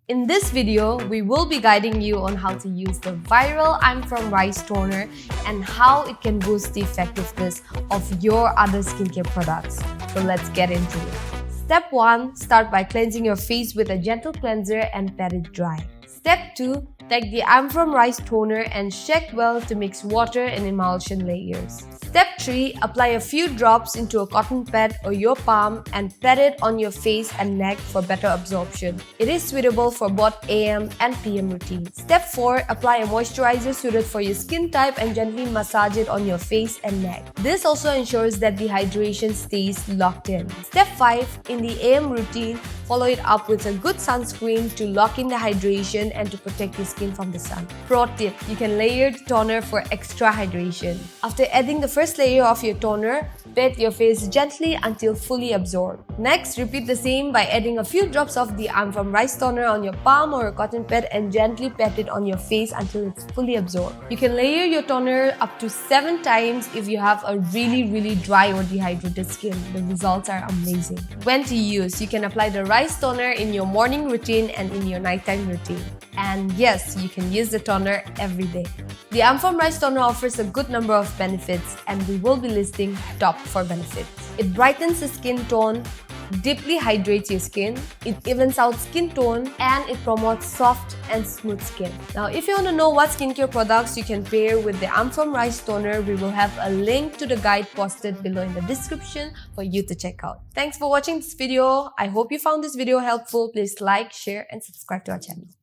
In this video, we will be guiding you on how to use the viral I'm From Rice toner and how it can boost the effectiveness of your other skincare products. So let's get into it. Step 1. Start by cleansing your face with a gentle cleanser and pat it dry. Step 2. Take the I'm From Rice toner and shake well to mix water and emulsion layers. Step 3. Apply a few drops into a cotton pad or your palm and pat it on your face and neck for better absorption. It is suitable for both AM and PM routines. Step 4. Apply a moisturizer suited for your skin type and gently massage it on your face and neck. This also ensures that the hydration stays locked in. Step 5. In the AM routine, follow it up with a good sunscreen to lock in the hydration and to protect your skin from the sun. Pro tip, you can layer the toner for extra hydration. After adding the first layer of your toner, pat your face gently until fully absorbed. Next, repeat the same by adding a few drops of the I'm From Rice toner on your palm or a cotton pad and gently pat it on your face until it's fully absorbed. You can layer your toner up to 7 times if you have a really dry or dehydrated skin. The results are amazing. When to use, you can apply the rice toner in your morning routine and in your nighttime routine. And yes, you can use the toner every day. The I'm From Rice toner offers a good number of benefits and we will be listing top 4 benefits. It brightens the skin tone, deeply hydrates your skin, it evens out skin tone, and it promotes soft and smooth skin. Now, if you want to know what skincare products you can pair with the I'm From Rice toner, we will have a link to the guide posted below in the description for you to check out. Thanks for watching this video. I hope you found this video helpful. Please like, share, and subscribe to our channel.